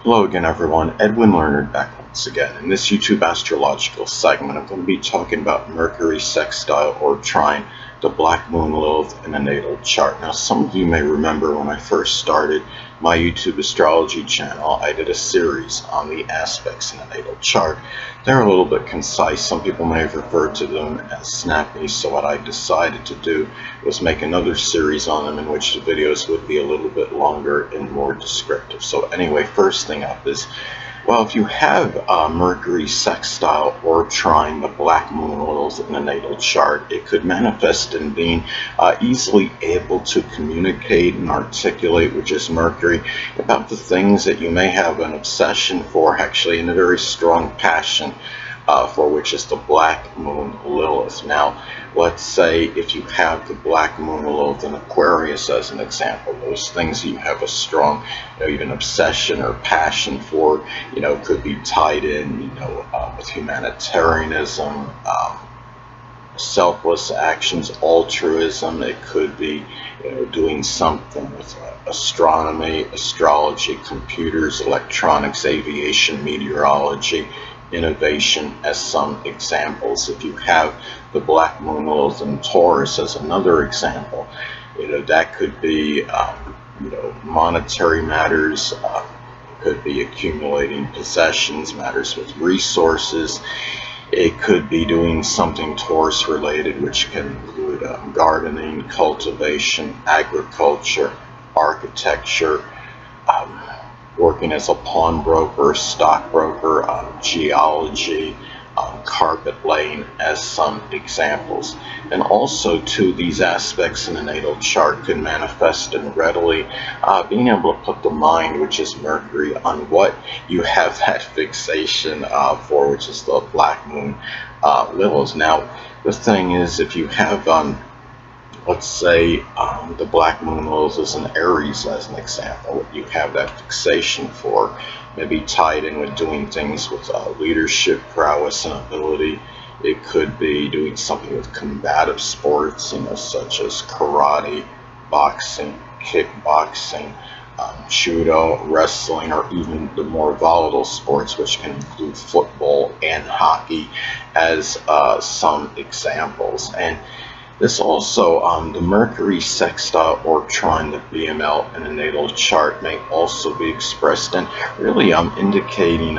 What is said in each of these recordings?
Hello again everyone, Edwin Leonard back once again. In this YouTube astrological segment, I'm going to be talking about Mercury, Sextile, or Trine, the Black Moon, Lilith, and a natal chart. Now some of you may remember when I first started my YouTube astrology channel, I did a series on the aspects in the natal chart. They're a little bit concise. Some people may have referred to them as snappy, so what I decided to do was make another series on them in which the videos would be a little bit longer and more descriptive. So anyway, first thing up is, well, if you have Mercury, Sextile, or Trine, the Black Moon, Lilith in a natal chart, it could manifest in being easily able to communicate and articulate, which is Mercury, about the things that you may have an obsession for, actually, and a very strong passion for, which is the Black Moon, Lilith. Now, let's say if you have the Black Moon, Lilith in Aquarius as an example, those things that you have a strong, even obsession or passion for, could be tied in, with humanitarianism, selfless actions, altruism. It could be, doing something with astronomy, astrology, computers, electronics, aviation, meteorology, innovation as some examples. If you have the Black Moon, Lilith in Taurus as another example, that could be, monetary matters, could be accumulating possessions, matters with resources. It could be doing something Taurus related, which can include gardening, cultivation, agriculture, architecture, working as a pawnbroker, stockbroker, geology, carpet laying as some examples. And also too, these aspects in the natal chart can manifest in readily being able to put the mind, which is Mercury, on what you have that fixation for, which is the Black Moon, Lilith. Now the thing is, if you have let's say the Black Moon, Lilith is in Aries as an example, what you have that fixation for, maybe tied in with doing things with leadership, prowess, and ability. It could be doing something with combative sports, such as karate, boxing, kickboxing, judo, wrestling, or even the more volatile sports, which can include football and hockey as some examples. And this also, the Mercury, Sextile, or Trine, the BML in a natal chart, may also be expressed in really indicating,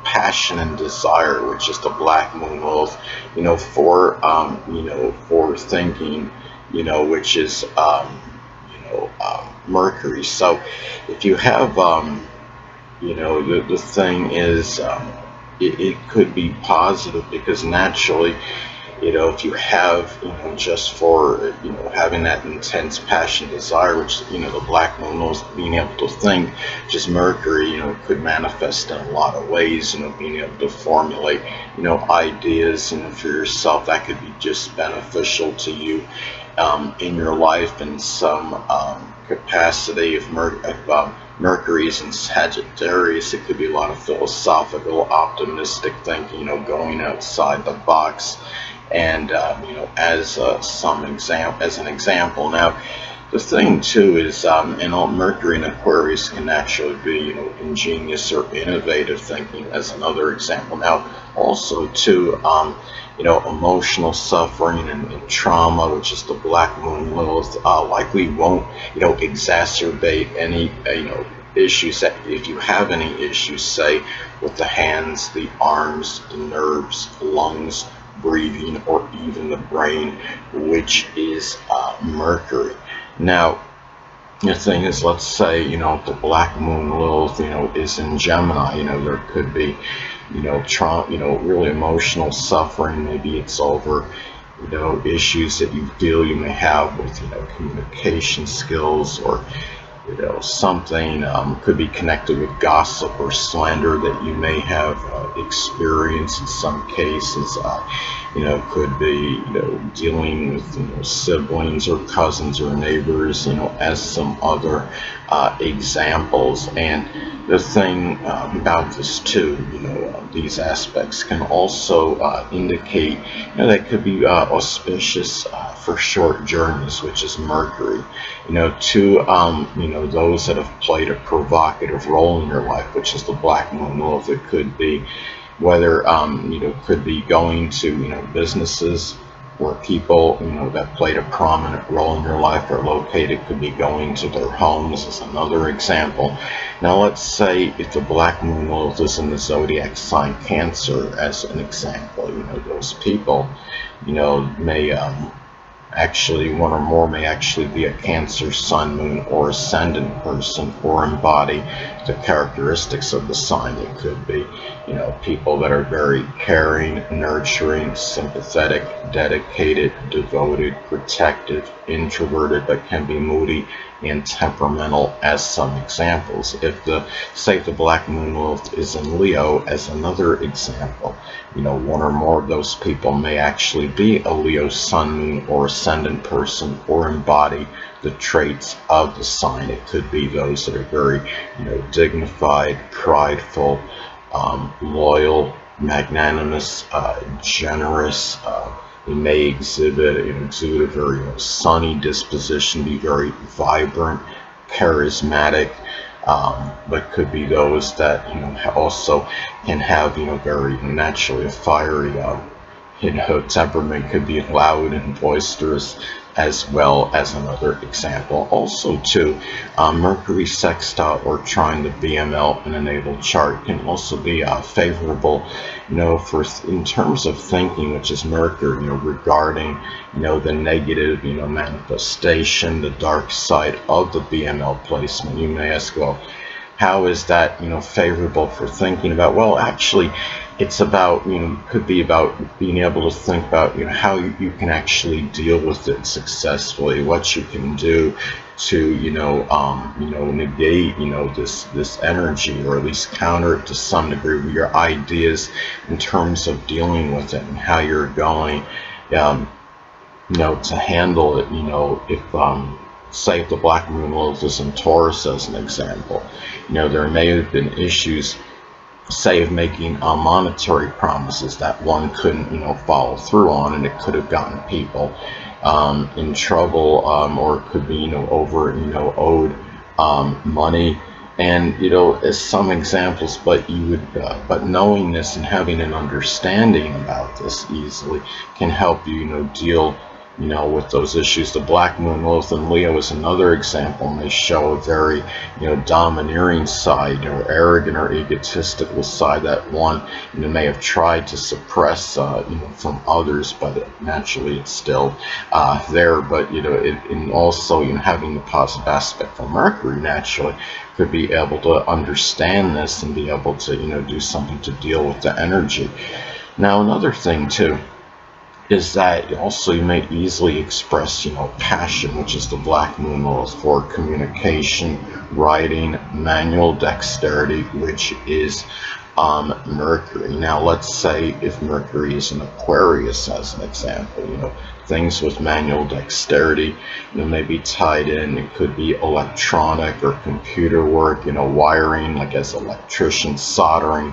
passion and desire, which is the Black Moon, Lilith, for thinking, which is, Mercury. So if you have, the thing is, it could be positive because naturally, if you have, just for, having that intense passion, desire, which, the Black Moon knows, being able to think, just Mercury, could manifest in a lot of ways, being able to formulate, ideas, for yourself that could be just beneficial to you in your life in some capacity. If Mercury's in Sagittarius, it could be a lot of philosophical, optimistic thinking, going outside the box. And as an example. Now, the thing too is, Mercury in Aquarius can actually be, ingenious or innovative thinking as another example. Now, also too, emotional suffering and trauma, which is the Black Moon, Lilith, likely won't, exacerbate any, issues. That if you have any issues, say with the hands, the arms, the nerves, lungs, breathing, or even the brain, which is Mercury. Now, the thing is, let's say, the Black Moon, Lilith, is in Gemini, there could be, really emotional suffering. Maybe it's over, issues that you feel you may have with, communication skills, or, something could be connected with gossip or slander that you may have experienced in some cases. Could be, dealing with, siblings or cousins or neighbors, as some other examples. And the thing about this too, these aspects can also indicate, they could be auspicious for short journeys, which is Mercury. To those that have played a provocative role in your life, which is the Black Moon Lilith. It could be whether could be going to businesses where people that played a prominent role in your life are located. Could be going to their homes as another example. Now let's say if the Black Moon Lilith is in the zodiac sign Cancer as an example, those people may actually, one or more may actually be a Cancer sun, moon, or ascendant person, or embody the characteristics of the sign. It could be, people that are very caring, nurturing, sympathetic, dedicated, devoted, protective, introverted, but can be moody and temperamental as some examples. If the Black Moon Lilith is in Leo as another example, one or more of those people may actually be a Leo sun, moon, or ascendant person, or embody the traits of the sign. It could be those that are very, dignified, prideful, loyal, magnanimous, generous. They may exude a very sunny disposition, be very vibrant, charismatic, but could be those that also can have very naturally a fiery temperament. Could be loud and boisterous as well as another example. Also too, Mercury sextile or trine the BML in a natal chart can also be favorable, for in terms of thinking, which is Mercury, regarding, the negative, manifestation, the dark side of the BML placement. You may ask, well, how is that, favorable for thinking about? Well, actually, it's about, could be about being able to think about, how you can actually deal with it successfully, what you can do to, negate, this energy, or at least counter it to some degree with your ideas in terms of dealing with it, and how you're going, to handle it. If say if the Black Moon Lilith is in Taurus as an example, there may have been issues, say, of making monetary promises that one couldn't, follow through on, and it could have gotten people in trouble, or it could be, over, owed money. And as some examples, but you would, but knowing this and having an understanding about this easily can help you, deal with those issues. The Black Moon Lilith in Leo is another example, and they show a very, domineering side, or arrogant or egotistical side that one, may have tried to suppress, from others, but naturally it's still there. But and also, having the positive aspect from Mercury naturally could be able to understand this and be able to, do something to deal with the energy. Now, another thing too is that also you may easily express, passion, which is the Black Moon Lilith, for communication, writing, manual dexterity, which is Mercury. Now, let's say if Mercury is in Aquarius as an example, things with manual dexterity, may be tied in. It could be electronic or computer work, wiring, like as electrician, soldering,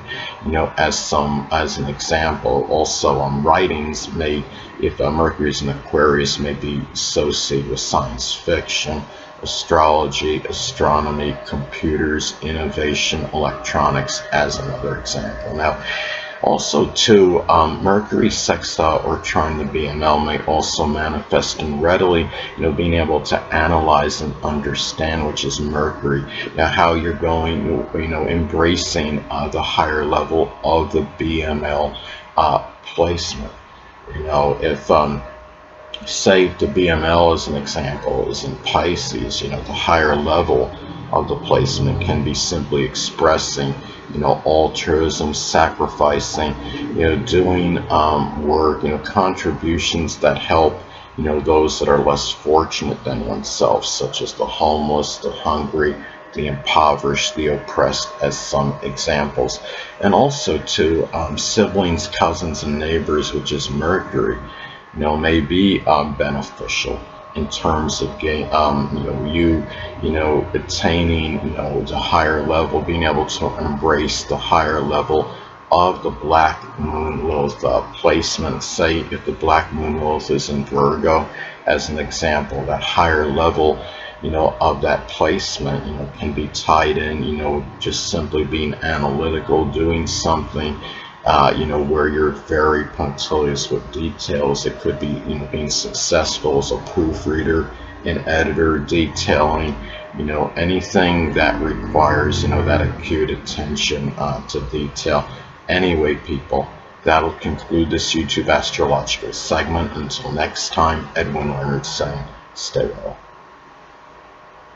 as an example. Also, writings may, if Mercury is in Aquarius, may be associated with science fiction, astrology, astronomy, computers, innovation, electronics, as another example. Now, also too, Mercury sextile or trine the BML may also manifest in readily, being able to analyze and understand, which is Mercury. Now, how you're going, embracing the higher level of the BML placement. If say the BML, as an example, is in Pisces, the higher level of the placement can be simply expressing, altruism, sacrificing, doing work, contributions that help, those that are less fortunate than oneself, such as the homeless, the hungry, the impoverished, the oppressed, as some examples. And also to siblings, cousins, and neighbors, which is Mercury, may be beneficial in terms of attaining, the higher level, being able to embrace the higher level of the black moon Lilith placement. Say if the black moon Lilith is in Virgo, as an example, that higher level, of that placement, can be tied in, just simply being analytical, doing something, where you're very punctilious with details. It could be, being successful as a proofreader, an editor, detailing, anything that requires, that acute attention to detail. Anyway, people, that'll conclude this YouTube astrological segment. Until next time, Edwin Leonard saying, stay well.